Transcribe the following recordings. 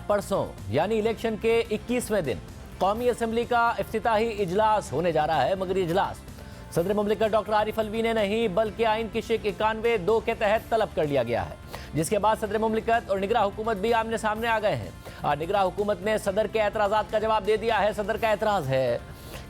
परसों यानी इलेक्शन के 21वें दिन कौमी असेंबली का इफ्तिताही इजलास होने जा रहा है, मगर इजलास सदर मुमलिकत डॉक्टर आरिफ अलवी ने नहीं बल्कि आइन की शिक 91(2) के तहत तलब कर लिया गया है, जिसके बाद सदर मुमलिकत और निगरान हुकूमत भी आमने सामने आ गए हैं। निगरान हुकूमत ने सदर के एतराज़ात का जवाब दे दिया है। सदर का एतराज़ है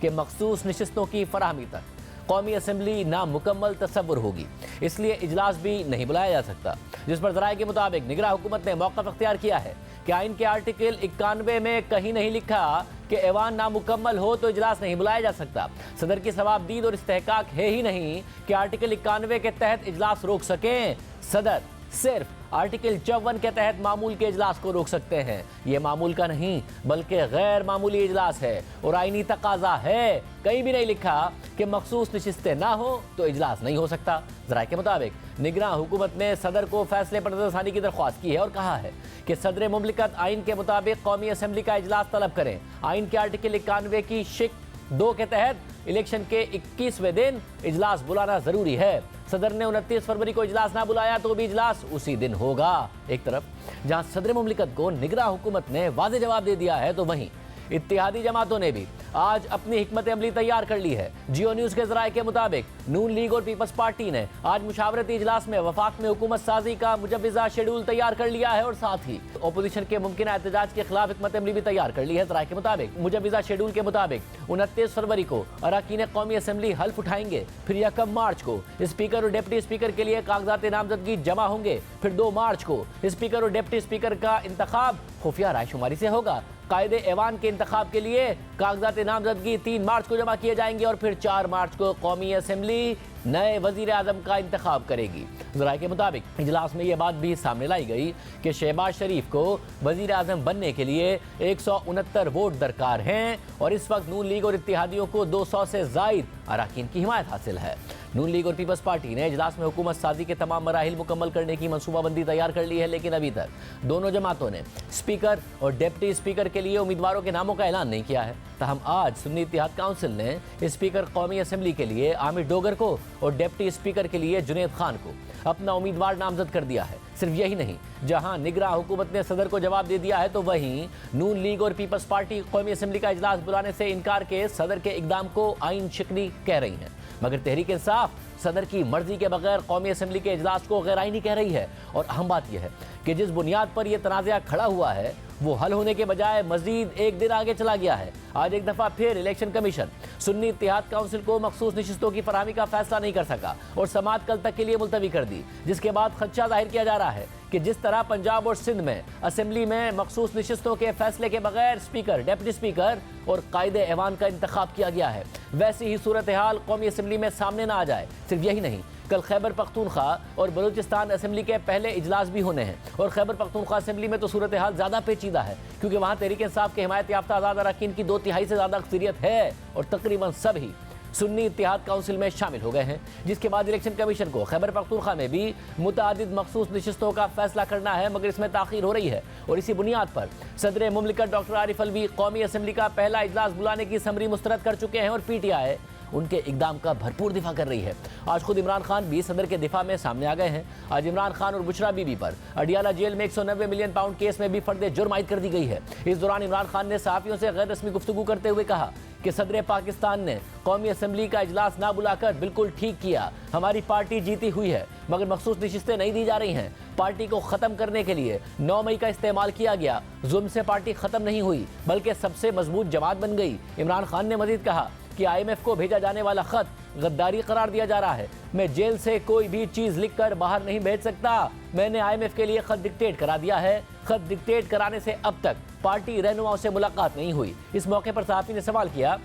कि मखसूस नशिस्तों की फराहमी तक कौमी असेंबली नामुकम्मल तस्वुर होगी, इसलिए इजलास भी नहीं बुलाया जा सकता, जिस पर ज़राए के मुताबिक निगरान हुकूमत ने मौक़िफ़ अख्तियार किया है कि आइन के आर्टिकल 91 में कहीं नहीं लिखा कि ऐवान नामुकम्मल हो तो इजलास नहीं बुलाया जा सकता। सदर की सवाबदीद और इस्तेहकाक है ही नहीं कि आर्टिकल 91 के तहत इजलास रोक सकें। सदर सिर्फ आर्टिकल 54 के तहत मामूल के इजलास को रोक सकते हैं। ये मामूल का नहीं बल्कि गैर मामूली इजलास है और आईनी तकाजा है। कहीं भी नहीं लिखा कि मखसूस नशिस्तें ना हो तो इजलास नहीं हो सकता। ज़राए के मुताबिक निगरान हुकूमत ने सदर को फैसले पर नज़रसानी की दरख्वास्त की है और कहा है कि सदर मुमलिकत आइन के मुताबिक कौमी असेंबली का इजलास तलब करें। आइन के आर्टिकल 91 की शिक 2 के तहत इलेक्शन के 21वें दिन इजलास बुलाना ज़रूरी है। सदर ने 29 फरवरी को इजलास ना बुलाया तो भी इजलास उसी दिन होगा। एक तरफ जहां सदर मुमलिकत को निगरान हुकूमत ने वाज़ेह जवाब दे दिया है, तो वहीं इत्तेहादी जमातों ने भी आज अपनी हिकमत अमली तैयार कर ली है। जियो न्यूज़ के ज़राए के मुताबिक नून लीग और पीपल्स पार्टी ने आज मुशावरती इजलास में वफाक में हुकूमत साजी का मुजव्वज़ा शेड्यूल तैयार कर लिया है और साथ ही अपोजिशन के मुमकिन एहतजाज के खिलाफ हिकमत अमली भी तैयार कर ली है। ज़राए के मुताबिक मुजव्वज़ा शेड्यूल के मुताबिक 29 फरवरी को अरकान कौमी असेंबली हल्फ उठाएंगे, फिर 1 मार्च को स्पीकर और डिप्टी स्पीकर के लिए कागजात नामजदगी जमा होंगे, फिर 2 मार्च को स्पीकर और डिप्टी स्पीकर का इंतखाब खुफिया रायशुमारी से होगा। कायदे ऐवान के इंतखाब के लिए कागजात नामजदगी 3 मार्च को जमा किए जाएंगे और फिर 4 मार्च को कौमी असेंबली नए वजीर आजम का इंतखाब करेगी। ज़राए के मुताबिक इजलास में यह बात भी सामने लाई गई कि शहबाज शरीफ को वजीर आजम बनने के लिए 169 वोट दरकार हैं और इस वक्त नून लीग और इत्तेहादियों को 200 से ज़ायद अरकान की हिमायत हासिल है। नून लीग और पीपल्स पार्टी ने इजलास में हुकूमत साजी के तमाम मराहिल मुकम्मल करने की मनसूबाबंदी तैयार कर ली है, लेकिन अभी तक दोनों जमातों ने स्पीकर और डिप्टी स्पीकर के लिए उम्मीदवारों के नामों का ऐलान नहीं किया है। तहम आज सुन्नी इत्तेहाद काउंसिल ने स्पीकर कौमी असेंबली के लिए आमिर डोगर को और डिप्टी स्पीकर के लिए जुनैद खान को अपना उम्मीदवार नामजद कर दिया है। सिर्फ यही नहीं, जहां निगरान हुकूमत ने सदर को जवाब दे दिया है, तो वहीं नून लीग और पीपल्स पार्टी कौमी असेंबली का इजलास बुलाने से इनकार के सदर के इकदाम को आइन शिकनी कह रही हैं, मगर तहरीक इंसाफ सदर की मर्जी के बगैर कौमी असेंबली के इजलास को गैर आइनी कह रही है। और अहम बात यह है कि जिस बुनियाद पर यह तनाज़ा खड़ा हुआ है वो हल होने के बजाय मजीद एक दिन आगे चला गया है। आज एक दफ़ा फिर इलेक्शन कमीशन सुन्नी इत्तेहाद काउंसिल को मखसूस नशिस्तों की फराहमी का फैसला नहीं कर सका और समाअत कल तक के लिए मुलतवी कर दी, जिसके बाद खदशा जाहिर किया जा रहा है कि जिस तरह पंजाब और सिंध में असेंबली में मखसूस नशिस्तों के फैसले के बगैर स्पीकर, डिप्टी स्पीकर और कायदे ऐवान का इंतखाब किया गया है, वैसी ही सूरत हाल कौमी असेंबली में सामने ना आ जाए। सिर्फ यही नहीं, कल खैबर पख्तूनख्वा और बलूचिस्तान असेंबली के पहले इजलास भी होने हैं और खैबर पख्तूनख्वा असेंबली में तो सूरत हाल ज़्यादा पेचीदा है, क्योंकि वहाँ तहरीक इंसाफ के हिमायत याफ्ता आज़ाद अरकान की 2/3 से ज़्यादा अक्सरियत है और तकरीबन सभी सुन्नी इत्तेहाद काउंसिल में शामिल हो गए हैं। जिसके बाद इलेक्शन कमीशन को खैबर पख्तूनख्वा में भी मुतअद्दिद मखसूस नशिस्तों का फैसला करना है, मगर इसमें ताख़ीर हो रही है और इसी बुनियाद पर सदर मुमलिकत डॉक्टर आरिफ अलवी कौमी असेंबली का पहला इजलास बुलाने की समरी मुस्तरद कर चुके हैं और PTI उनके इकदाम का भरपूर दिफा कर रही है। आज खुद इमरान खान भी सदर के दिफा में सामने आ गए हैं। आज इमरान खान और बुशरा बीबी पर अडियाला जेल में 190 मिलियन पाउंड केस में भी फर्द जुर्म आयद कर दी गई है। इस दौरान इमरान खान ने सहाफ़ियों से गैर रस्मी गुफ्तगू करते हुए कहा कि सदर पाकिस्तान ने कौमी असेंबली का इजलास ना बुलाकर बिल्कुल ठीक किया। हमारी पार्टी जीती हुई है, मगर मखसूस नशिस्तें नहीं दी जा रही हैं। पार्टी को ख़त्म करने के लिए 9 मई का इस्तेमाल किया गया। जुल्म से पार्टी ख़त्म नहीं हुई बल्कि सबसे मजबूत जमात बन गई। इमरान खान ने मजीद कहा कि IMF को भेजा जाने वाला खत गद्दारी करार दिया जा रहा है। मैं जेल से कोई भी चीज़ लिखकर बाहर नहीं भेज सकता। मैंने IMF के लिए खत डिक्टेट करा दिया है। खत डिक्टेट कराने से अब तक पार्टी रहनुमाओं से मुलाकात नहीं हुई। इस मौके पर सहाफ़ी ने सवाल किया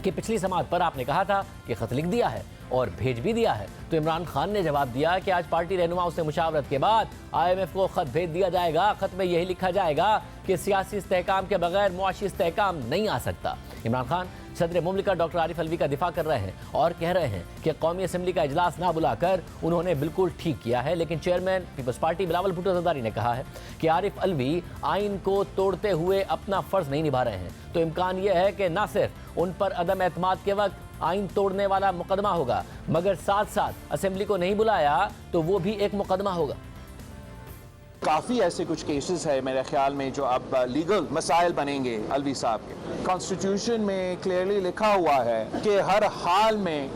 कि पिछली समाअत पर आपने कहा था कि खत लिख दिया है और भेज भी दिया है, तो इमरान खान ने जवाब दिया कि आज पार्टी रहनुमाओं से मुशावरत के बाद IMF को खत भेज दिया जाएगा। खत में यही लिखा जाएगा कि सियासी इस्तेहकाम के बगैर मुआशी इस्तेहकाम नहीं आ सकता। इमरान खान सदर मुमलिकत डॉक्टर आरिफ अलवी का दिफा कर रहे हैं और कह रहे हैं कि कौमी असेंबली का इजलास ना बुलाकर उन्होंने बिल्कुल ठीक किया है, लेकिन चेयरमैन पीपल्स पार्टी बिलावल भुट्टो जरदारी ने कहा है कि आरिफ अलवी आइन को तोड़ते हुए अपना फ़र्ज़ नहीं निभा रहे हैं, तो इम्कान यह है कि ना सिर्फ उन पर अदम एतमाद के वक्त आइन तोड़ने वाला मुकदमा होगा, मगर साथ साथ असेंबली को नहीं बुलाया तो वो भी एक मुकदमा होगा। काफ़ी ऐसे कुछ केसेस है मेरे ख्याल में जो अब लीगल मसाइल बनेंगे अलवी साहब के। कॉन्स्टिट्यूशन में क्लियरली लिखा हुआ है कि हर हाल में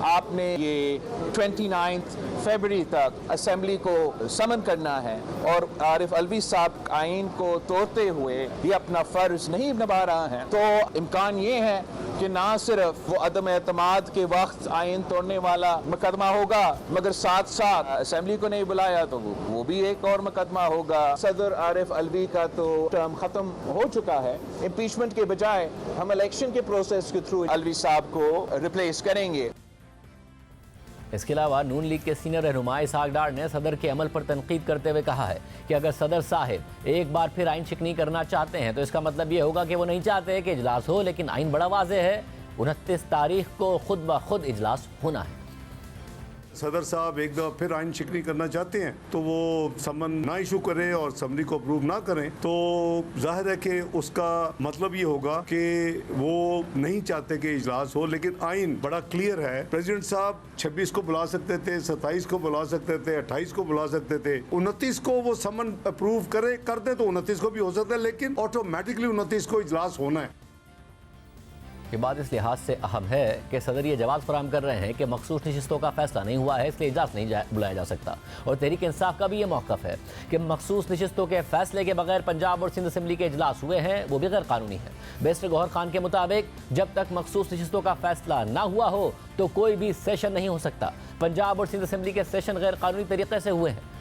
आपने ये 29 फरवरी तक असेंबली को समन करना है और आरिफ अलवी साहब आइन को तोड़ते हुए ये अपना फ़र्ज नहीं निभा रहा है, तो इम्कान ये है कि ना सिर्फ वो अदम एतमाद के वक्त आइन तोड़ने वाला मुकदमा होगा, मगर साथ साथ असेंबली को नहीं बुलाया तो वो भी एक और मुकदमा होगा। सदर आरिफ अलवी का तो टर्म खत्म हो चुका है, इम्पीचमेंट के बजाय हम इलेक्शन के प्रोसेस के थ्रू अलवी साहब को रिप्लेस करेंगे। इसके अलावा नून लीग के सीनियर रहनुमा इसहाक डार ने सदर के अमल पर तनकीद करते हुए कहा है कि अगर सदर साहिब एक बार फिर आइन शिकनी करना चाहते हैं तो इसका मतलब ये होगा कि वो नहीं चाहते कि इजलास हो, लेकिन आइन बड़ा वाज़ेह है, 29 तारीख को खुद ब खुद इजलास होना है। सदर साहब एक दफ़ा फिर आइन शिकनी करना चाहते हैं तो वो समन ना इशू करें और असम्बली को अप्रूव ना करें तो जाहिर है कि उसका मतलब ये होगा कि वो नहीं चाहते कि इजलास हो। लेकिन आइन बड़ा क्लियर है, प्रेसिडेंट साहब 26 को बुला सकते थे, 27 को बुला सकते थे, 28 को बुला सकते थे, 29 को वो समन अप्रूव कर दे तो 29 को भी हो सकता है, लेकिन ऑटोमेटिकली 29 को इजलास होना है। ये बात इस लिहाज से अहम है कि सदर ये जवाब फराहम कर रहे हैं कि मखसूस नशिस्तों का फैसला नहीं हुआ है, इसलिए इजलास नहीं बुलाया जा सकता। और तहरीक इंसाफ का भी ये मौक़िफ़ है कि मखसूस नशिस्तों के फैसले के बगैर पंजाब और सिंध असम्बली के इजलास हुए हैं वो भी गैर कानूनी है। बैरिस्टर गौहर खान के मुताबिक जब तक मखसूस नशिस्तों का फैसला ना हुआ हो तो कोई भी सेशन नहीं हो सकता। पंजाब और सिंध असम्बली के सेशन गैर कानूनी तरीके से हुए हैं।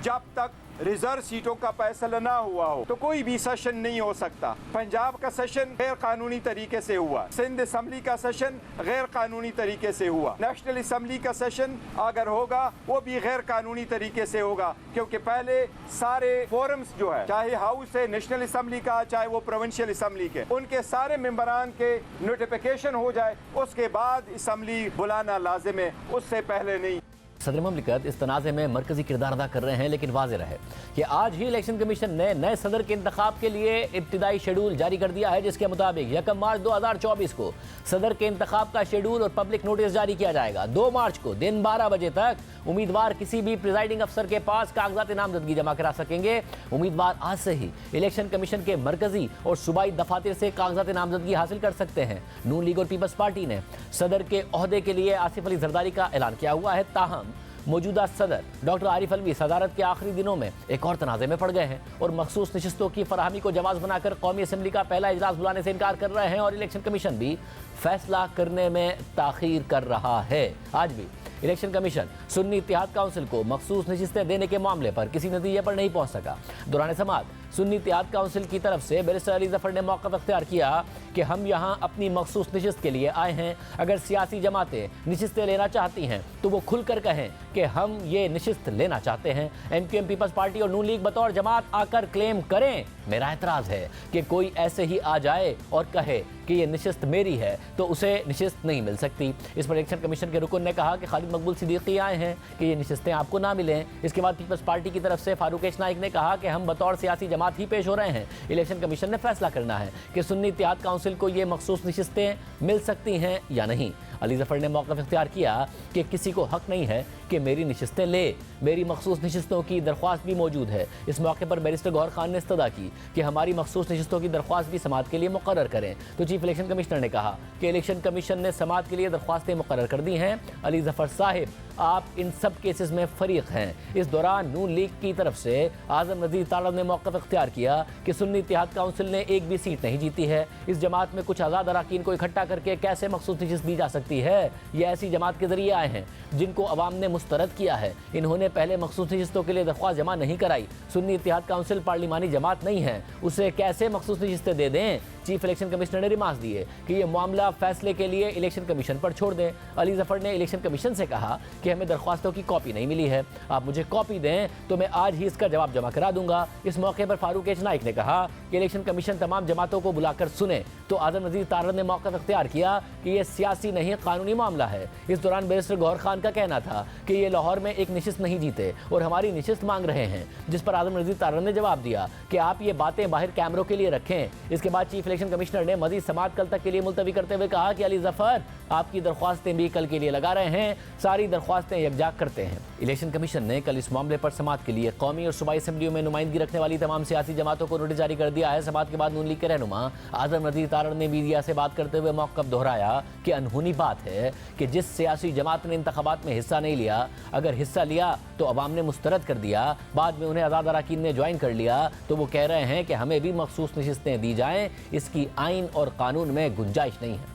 जब तक रिजर्व सीटों का फैसला ना हुआ हो तो कोई भी सेशन नहीं हो सकता। पंजाब का सेशन गैर कानूनी तरीके से हुआ, सिंध असम्बली का सेशन गैर कानूनी तरीके से हुआ, नेशनल असम्बली का सेशन अगर होगा वो भी गैर कानूनी तरीके से होगा, क्योंकि पहले सारे फोरम्स जो है, चाहे हाउस है नेशनल असम्बली का, चाहे वो प्रोविंशियल असम्बली के, उनके सारे मेंबरान के नोटिफिकेशन हो जाए, उसके बाद असम्बली बुलाना लाजिम है, उससे पहले नहीं। सदर ममलिकत इस तनाज़े में मरकजी किरदार अदा कर रहे हैं, लेकिन वाज़ेह रहे कि आज ही इलेक्शन कमीशन ने नए सदर के इंतखाब के लिए इब्तिदाई शेड्यूल जारी कर दिया है, जिसके मुताबिक 1 मार्च 2024 को सदर के इंतखाब का शेड्यूल और पब्लिक नोटिस जारी किया जाएगा। 2 मार्च को दिन 12 बजे तक उम्मीदवार किसी भी प्रिजाइडिंग अफसर के पास कागजात नामजदगी जमा करा सकेंगे। उम्मीदवार आज से ही इलेक्शन कमीशन के मरकजी और सूबाई दफातर से कागजात नामजदगी हासिल कर सकते हैं। नून लीग और पीपल्स पार्टी ने सदर के ओहदे के लिए आसिफ अली जरदारी का ऐलान किया हुआ है। ताहम मौजूदा सदर डॉक्टर आरिफ अलवी सदारत के आखिरी दिनों में एक और तनाज़े में पड़ गए हैं और मखसूस नशिस्तों की फराहमी को जवाब बनाकर कौमी असम्बली का पहला इजलास बुलाने से इनकार कर रहे हैं और इलेक्शन कमीशन भी फैसला करने में ताखीर कर रहा है। आज भी इलेक्शन कमीशन सुन्नी इत्तेहाद काउंसिल को मखसूस नशिस्तें देने के मामले पर किसी नतीजे पर नहीं पहुंच सका। दौरान समाअत सुन्नी इत्तेहाद काउंसिल की तरफ से बैरिस्टर अली जफर ने मौक़िफ़ अख्तियार किया कि हम यहाँ अपनी मखसूस नशिस्त के लिए आए हैं। अगर सियासी जमातें नशिस्तें लेना चाहती हैं तो वो खुलकर कहें कि हम ये नशिस्त लेना चाहते हैं। MQM पीपल्स पार्टी और नून लीग बतौर जमात आकर क्लेम करें। मेरा एतराज़ है कि कोई ऐसे ही आ जाए और कहे कि ये नशिस्त मेरी है तो उसे नशिस्त नहीं मिल सकती। इस पर इलेक्शन कमीशन के रुकन ने कहा कि खालिद मकबूल सिद्दीकी आए हैं कि ये नशिस्तें आपको ना मिलें। इसके बाद पीपल्स पार्टी की तरफ से फारूक एच नाइक ने कहा कि हम बतौर सियासी जमात ही पेश हो रहे हैं। इलेक्शन कमीशन ने फैसला करना है कि सुन्नी इत्तेहाद काउंसिल को ये मखसूस नशिस्तें मिल सकती हैं या नहीं। अली जफर ने मौक़िफ़ इख्तियार किया कि किसी को हक नहीं है कि मेरी नशिस्तें ले, मेरी मखसूस नशिस्तों की दरख्वास्त भी मौजूद है। इस मौके पर बैरिस्टर गौहर खान ने इस्तदा की कि हमारी मखसूस नशिस्तों की दरख्वास्त भी समाअत के लिए मुकर्रर करें, तो चीफ इलेक्शन कमिश्नर ने कहा कि इलेक्शन कमीशन ने समाअत के लिए दरख्वास्तें मुकर्रर कर दी हैं। अली जफर साहिब आप इन सब केसेस में फरीक हैं। इस दौरान नून लीग की तरफ से आज़म नज़ीर तालब ने मौक़िफ़ इख्तियार किया कि सुन्नी इत्तेहाद काउंसिल ने एक भी सीट नहीं जीती है। इस जमात में कुछ आज़ाद अरकान को इकट्ठा करके कैसे मखसूस नशिस्त दी जा सकती है? ये ऐसी जमात के ज़रिए आए हैं जिनको अवाम ने मुस्तरद किया है। इन्होंने पहले मखसूस नशिस्तों के लिए दरख्वास्त जमा नहीं कराई। सुन्नी इत्तेहाद काउंसिल पार्लिमानी जमात नहीं है, उसे कैसे मखसूस नशिस्तें दे दें? चीफ इलेक्शन कमिश्नर ने रिमार्क्स दिए कि यह मामला फैसले के लिए इलेक्शन कमीशन पर छोड़ दें। अली जफर ने इलेक्शन कमीशन से कहा कि हमें दरख्वास्तों की कॉपी नहीं मिली है, आप मुझे कॉपी दें तो मैं आज ही इसका जवाब जमा करा दूंगा। इस मौके पर फारूक एच नाइक ने कहा कि इलेक्शन कमीशन तमाम जमातों को बुलाकर सुने, तो आज़म नज़ीर तारड़ ने मौक़िफ़ इख्तियार किया कि यह सियासी नहीं कानूनी मामला है। इस दौरान बैरिस्टर गौहर खान का कहना था कि ये लाहौर में एक नशिस्त नहीं जीते और हमारी नशिस्त मांग रहे हैं, जिस पर आज़म नज़ीर तारड़ ने जवाब दिया कि आप ये बातें बाहर कैमरों के लिए रखें। इसके बाद चीफ इलेक्शन कमिश्नर ने मज़ीद समाअत कल तक के लिए मुलतवी करते हुए कहा कि अली जफर आपकी दरख्वास्तें भी कल के लिए लगा रहे हैं, सारी दरख्वास्त ख्वास्तें यकजा करते हैं। इलेक्शन कमीशन ने कल इस मामले पर समाअत के लिए कौमी और सूबाई असम्बलियों में नुमाइंदगी रखने वाली तमाम सियासी जमातों को नोटिस जारी कर दिया है। समाअत के बाद नून लीग के रहनुमा आजम नज़ीर तारड़ ने मीडिया से बात करते हुए मौक़िफ़ दोहराया कि अनहोनी बात है कि जिस सियासी जमात ने इंतखाबात में हिस्सा नहीं लिया, अगर हिस्सा लिया तो अवाम ने मुस्तरद कर दिया, बाद में उन्हें आज़ाद अरकान ने ज्वाइन कर लिया, तो वो कह रहे हैं कि हमें भी मखसूस नशिस्तें दी जाएँ। इसकी आइन और कानून में गुंजाइश नहीं है।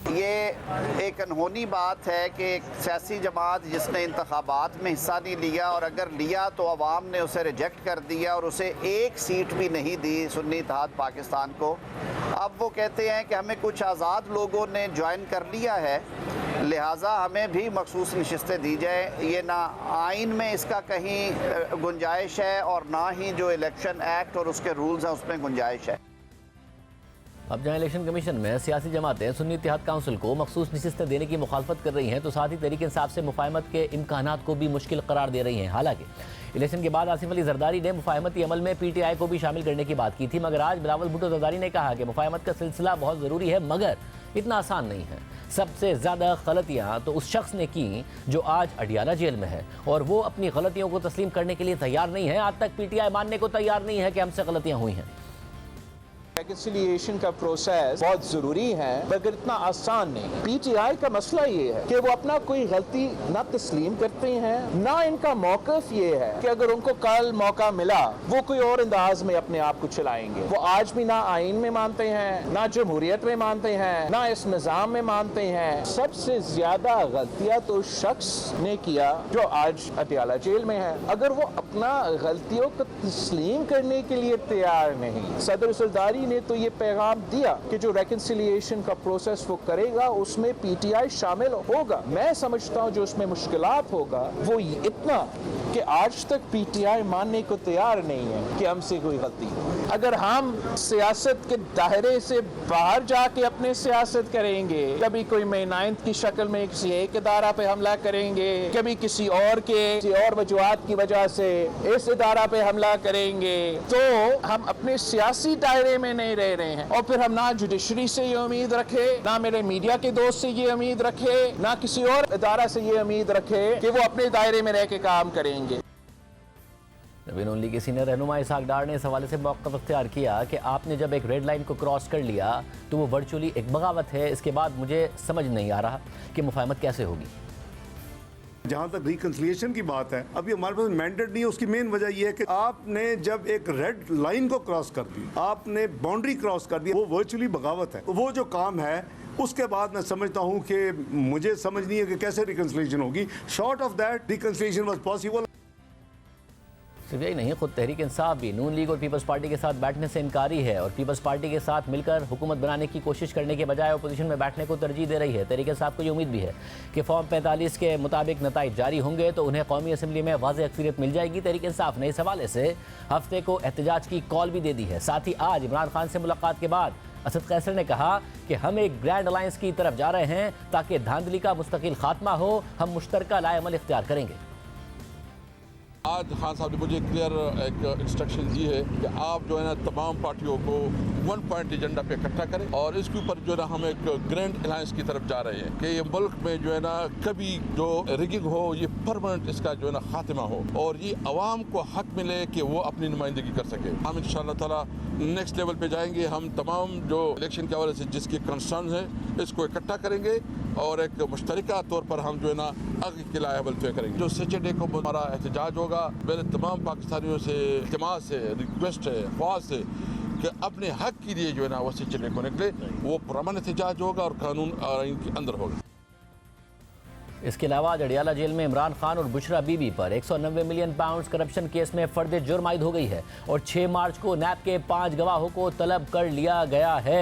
ये एक अनहोनी बात है कि एक सियासी जमात जिसने इंतखाबात में हिस्सा नहीं लिया और अगर लिया तो अवाम ने उसे रिजेक्ट कर दिया और उसे एक सीट भी नहीं दी सुन्नी इत्तेहाद पाकिस्तान को। अब वो कहते हैं कि हमें कुछ आज़ाद लोगों ने ज्वाइन कर लिया है, लिहाजा हमें भी मखसूस नशिस्तें दी जाए। ये ना आइन में इसका कहीं गुंजाइश है और ना ही जो इलेक्शन एक्ट और उसके रूल्स हैं उसमें गुंजाइश है। अब जहाँ इलेक्शन कमीशन में सियासी जमातें सुन्नी इत्तेहाद काउंसिल को मखसूस नशिस्तें देने की मुखालफत कर रही हैं, तो साथ ही तहरीक इंसाफ से मुफाहमत के इम्कानात को भी मुश्किल करार दे रही हैं। हालांकि इलेक्शन के बाद आसिफ अली जरदारी ने मुफाहमती अमल में PTI को भी शामिल करने की बात की थी, मगर आज बिलावल भुट्टो जरदारी ने कहा कि मुफाहमत का सिलसिला बहुत ज़रूरी है मगर इतना आसान नहीं है। सबसे ज़्यादा गलतियाँ तो उस शख्स ने की जो आज अडियाला जेल में है और वो अपनी गलतियों को तस्लीम करने के लिए तैयार नहीं है। आज तक PTI मानने को तैयार नहीं है कि हमसे गलतियाँ हुई हैं। रेकन्सिलिएशन का प्रोसेस बहुत जरूरी है मगर इतना आसान नहीं। PTI का मसला ये है कि वो अपना कोई गलती ना तस्लीम करते हैं, ना इनका मौक़िफ़ ये है कि अगर उनको कल मौका मिला वो कोई और अंदाज में अपने आप को चलाएंगे। वो आज भी ना आइन में मानते हैं, ना जमहूरियत में मानते हैं, ना इस निज़ाम में मानते हैं। सबसे ज्यादा गलतियां तो उस शख्स ने किया जो आज अटियाला जेल में है। अगर वो अपना गलतियों को तस्लीम करने के लिए तैयार नहीं, सदर जरदारी ने तो ये पैगाम दिया कि जो रेकन्सिलिएशन का प्रोसेस वो करेगा उसमें PTI शामिल होगा। मैं समझता हूँ जो उसमें मुश्किलात होगा वो इतना कि आज तक PTI मानने को तैयार नहीं है कि हमसे कोई गलती। अगर हम सियासत के दायरे से बाहर जाके अपने सियासत करेंगे, कभी कोई मेनाइंद की शक्ल में किसी एक इदारा पे हमला करेंगे, कभी किसी और वजूहात की वजह से इस इदारा पे हमला करेंगे, तो हम अपने सियासी दायरे में नहीं रह रहे हैं। और फिर हम ना जुडिशरी से ये उम्मीद रखे, ना मेरे मीडिया के दोस्त से ये उम्मीद रखे, ना किसी और इदारा से ये उम्मीद रखे कि वो अपने दायरे में रह के काम करेंगे। नून लीग के सीनियर रहनुमा इसहाक डार ने इस हवाले से मौक़िफ़ अख्तियार किया कि आपने जब एक रेड लाइन को क्रॉस कर लिया तो वो वर्चुअली एक बगावत है। इसके बाद मुझे समझ नहीं आ रहा कि मुफाहमत कैसे होगी। जहाँ तक रिकन्सिलिएशन की बात है, अभी हमारे पास मैंडेट नहीं है। उसकी मेन वजह यह है कि आपने जब एक रेड लाइन को क्रॉस कर दी, आपने बाउंड्री क्रॉस कर दी, वो वर्चुअली बगावत है। वो जो काम है उसके बाद मैं समझता हूँ कि मुझे समझ नहीं है कि कैसे रिकन्सिलिएशन होगी। Short of that reconciliation was possible. सिर्फ यही नहीं, खुद तहरीक इंसाफ भी नून लीग और पीपल्स पार्टी के साथ बैठने से इनकारी है और पीपल्स पार्टी के साथ मिलकर हुकूमत बनाने की कोशिश करने के बजाय अपोजिशन में बैठने को तरजीह दे रही है। तहरीक इंसाफ को ये उम्मीद भी है कि फॉर्म 45 के मुताबिक नताइज जारी होंगे तो उन्हें कौमी असम्बली में वाज़ेह अक्सरियत मिल जाएगी। तहरीक इंसाफ ने इस हवाले से हफ्ते को एहतजाज की कॉल भी दे दी है। साथ ही आज इमरान खान से मुलाकात के बाद असद कैसर ने कहा कि हम एक ग्रैंड अलायंस की तरफ जा रहे हैं ताकि धांधली का मुस्तकिल खात्मा हो। हम मुश्तरका लाएमल इख्तियार करेंगे। आज खान साहब ने मुझे क्लियर एक इंस्ट्रक्शन दी है कि आप जो है ना तमाम पार्टियों को 1 पॉइंट एजेंडा पे इकट्ठा करें और इसके ऊपर जो है ना हम एक ग्रैंड अलायंस की तरफ जा रहे हैं कि ये मुल्क में जो है ना कभी जो रिगिंग हो ये परमानेंट इसका जो है ना खात्मा हो और ये अवाम को हक मिले कि वो अपनी नुमाइंदगी कर सके। हम इंशाअल्लाह ताला नेक्स्ट लेवल पे जाएंगे। हम तमाम जो इलेक्शन के हवाले से जिसके कंसर्न है इसको इकट्ठा करेंगे और एक मुश्तरका तौर पर हम जो है ना आगे के लायबल तय करेंगे। जो सैटरडे को हमारा एहतजाज होगा, मेरे तमाम पाकिस्तानियों से इल्तिमास है, रिक्वेस्ट है, ख्वाहिश है कि अपने हक के लिए जो है ना वो सैटरडे को निकले। वो पुरअमन एहतजाज होगा और कानून आइन के अंदर होगा। इसके अलावा अडियाला जेल में इमरान खान और बुशरा बीबी पर 190 मिलियन पाउंड करप्शन केस में फर्द जुर्म आयद हो गई है और 6 मार्च को नैब के 5 गवाहों को तलब कर लिया गया है।